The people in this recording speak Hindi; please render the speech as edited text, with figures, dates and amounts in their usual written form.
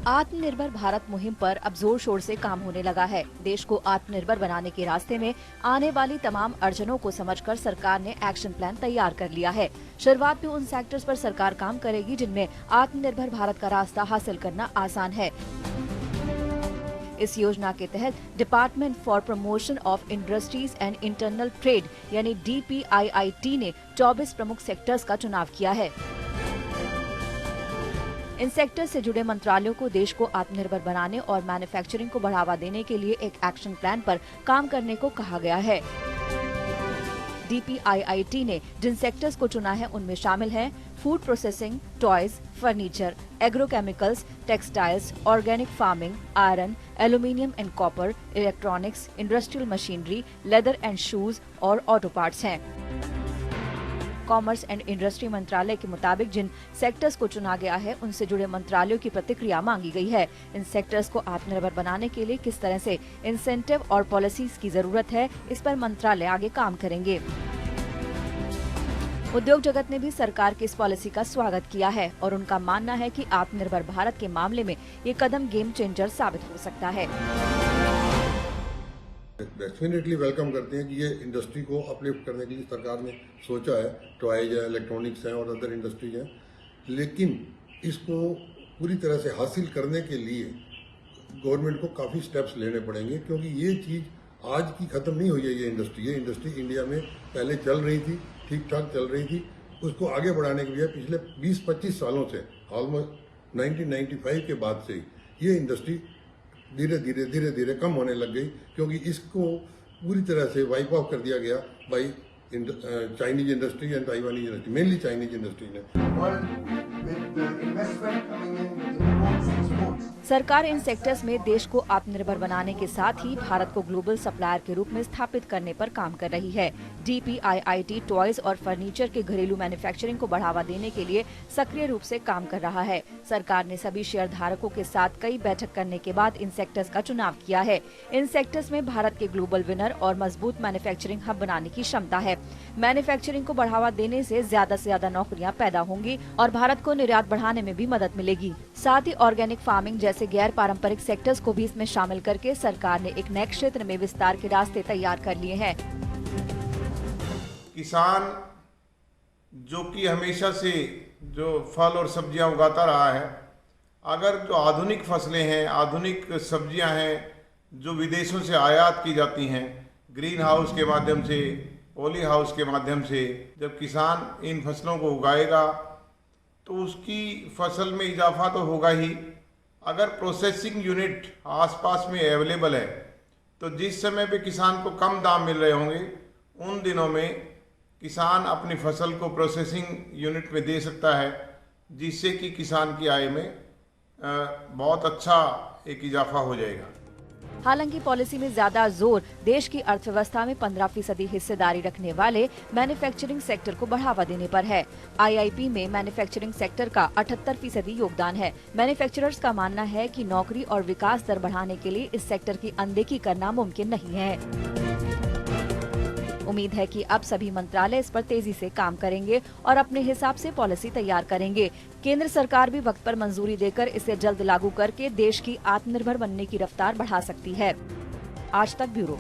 आत्मनिर्भर भारत मुहिम पर अब जोर शोर से काम होने लगा है। देश को आत्मनिर्भर बनाने के रास्ते में आने वाली तमाम अड़चनों को समझकर सरकार ने एक्शन प्लान तैयार कर लिया है। शुरुआत में उन सेक्टर्स पर सरकार काम करेगी जिनमें आत्मनिर्भर भारत का रास्ता हासिल करना आसान है। इस योजना के तहत department for promotion of industries and internal trade यानी DPIIT ने 24 प्रमुख सेक्टर्स का चुनाव किया है। इन सेक्टर से जुड़े मंत्रालयों को देश को आत्मनिर्भर बनाने और मैन्युफैक्चरिंग को बढ़ावा देने के लिए एक एक्शन प्लान पर काम करने को कहा गया है। DPIIT ने जिन सेक्टर्स को चुना है उनमें शामिल हैं food processing, toys, furniture, agrochemicals, textiles, organic farming, iron, aluminium and copper, electronics, industrial machinery, leather and shoes और ऑटो पार्ट्स हैं। कॉमर्स एंड इंडस्ट्री मंत्रालय के मुताबिक जिन सेक्टर्स को चुना गया है उनसे जुड़े मंत्रालयों की प्रतिक्रिया मांगी गई है। इन सेक्टर्स को आत्मनिर्भर बनाने के लिए किस तरह से इंसेंटिव और पॉलिसीज की जरूरत है, इस पर मंत्रालय आगे काम करेंगे। उद्योग जगत ने भी सरकार की इस पॉलिसी का स्वागत किया है और उनका मानना है कि आत्मनिर्भर भारत के मामले में ये कदम गेम चेंजर साबित हो सकता है। डेफिनेटली वेलकम करते हैं कि ये इंडस्ट्री को अपलिफ्ट करने के लिए सरकार ने सोचा है। टॉयज है, इलेक्ट्रॉनिक्स हैं और अदर इंडस्ट्रीज हैं, लेकिन इसको पूरी तरह से हासिल करने के लिए गवर्नमेंट को काफ़ी स्टेप्स लेने पड़ेंगे, क्योंकि ये चीज़ आज की ख़त्म नहीं हुई है। ये इंडस्ट्री इंडिया में पहले चल रही थी, ठीक ठाक चल रही थी। उसको आगे बढ़ाने के लिए पिछले 20-25 सालों से, ऑलमोस्ट 1995 के बाद से ये इंडस्ट्री धीरे धीरे कम होने लग गई, क्योंकि इसको पूरी तरह से वाइप ऑफ कर दिया गया by Chinese industry and Taiwanese industry, mainly Chinese industry ने। सरकार इन सेक्टर्स में देश को आत्मनिर्भर बनाने के साथ ही भारत को ग्लोबल सप्लायर के रूप में स्थापित करने पर काम कर रही है। DPIIT टॉयज और फर्नीचर के घरेलू मैन्युफैक्चरिंग को बढ़ावा देने के लिए सक्रिय रूप से काम कर रहा है। सरकार ने सभी शेयर धारकों के साथ कई बैठक करने के बाद इन सेक्टर्स का चुनाव किया है। इन सेक्टर्स में भारत के ग्लोबल विनर और मजबूत मैन्युफैक्चरिंग हब बनाने की क्षमता है। मैन्युफैक्चरिंग को बढ़ावा देने से ज्यादा नौकरियां पैदा होंगी और भारत को निर्यात बढ़ाने में भी मदद मिलेगी। साथ ही ऑर्गेनिक फार्मिंग जैसे गैर पारंपरिक सेक्टर्स को भी इसमें शामिल करके सरकार ने एक नए क्षेत्र में विस्तार के रास्ते तैयार कर लिए हैं। किसान जो कि हमेशा से जो फल और सब्जियां उगाता रहा है, अगर जो आधुनिक फसलें हैं, आधुनिक सब्जियां हैं जो विदेशों से आयात की जाती हैं, ग्रीन हाउस के माध्यम से, पॉली हाउस के माध्यम से, जब किसान इन फसलों को उगाएगा तो उसकी फसल में इजाफा तो होगा ही। अगर प्रोसेसिंग यूनिट आसपास में अवेलेबल है तो जिस समय पे किसान को कम दाम मिल रहे होंगे, उन दिनों में किसान अपनी फसल को प्रोसेसिंग यूनिट में दे सकता है, जिससे कि किसान की आय में बहुत अच्छा एक इजाफा हो जाएगा। हालांकि पॉलिसी में ज्यादा जोर देश की अर्थव्यवस्था में 15% हिस्सेदारी रखने वाले मैन्युफैक्चरिंग सेक्टर को बढ़ावा देने पर है। IIP में मैन्युफैक्चरिंग सेक्टर का 78% योगदान है। मैन्युफैक्चरर्स का मानना है कि नौकरी और विकास दर बढ़ाने के लिए इस सेक्टर की अनदेखी करना मुमकिन नहीं है। उम्मीद है कि अब सभी मंत्रालय इस पर तेजी से काम करेंगे और अपने हिसाब से पॉलिसी तैयार करेंगे। केंद्र सरकार भी वक्त पर मंजूरी देकर इसे जल्द लागू करके देश की आत्मनिर्भर बनने की रफ्तार बढ़ा सकती है। आज तक ब्यूरो।